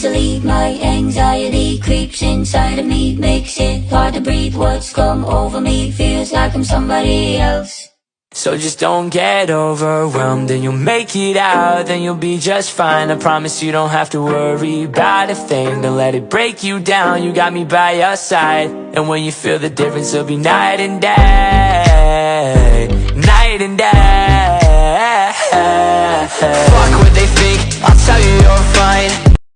easily. My anxiety creeps inside of me, makes it hard to breathe. What's come over me feels like I'm somebody else. So just don't get overwhelmed, and you'll make it out, then you'll be just fine. I promise you don't have to worry about a thing. Don't let it break you down, you got me by your side. And when you feel the difference, it'll be night and day, night and day. Fuck what they think, I'll tell you you're fine.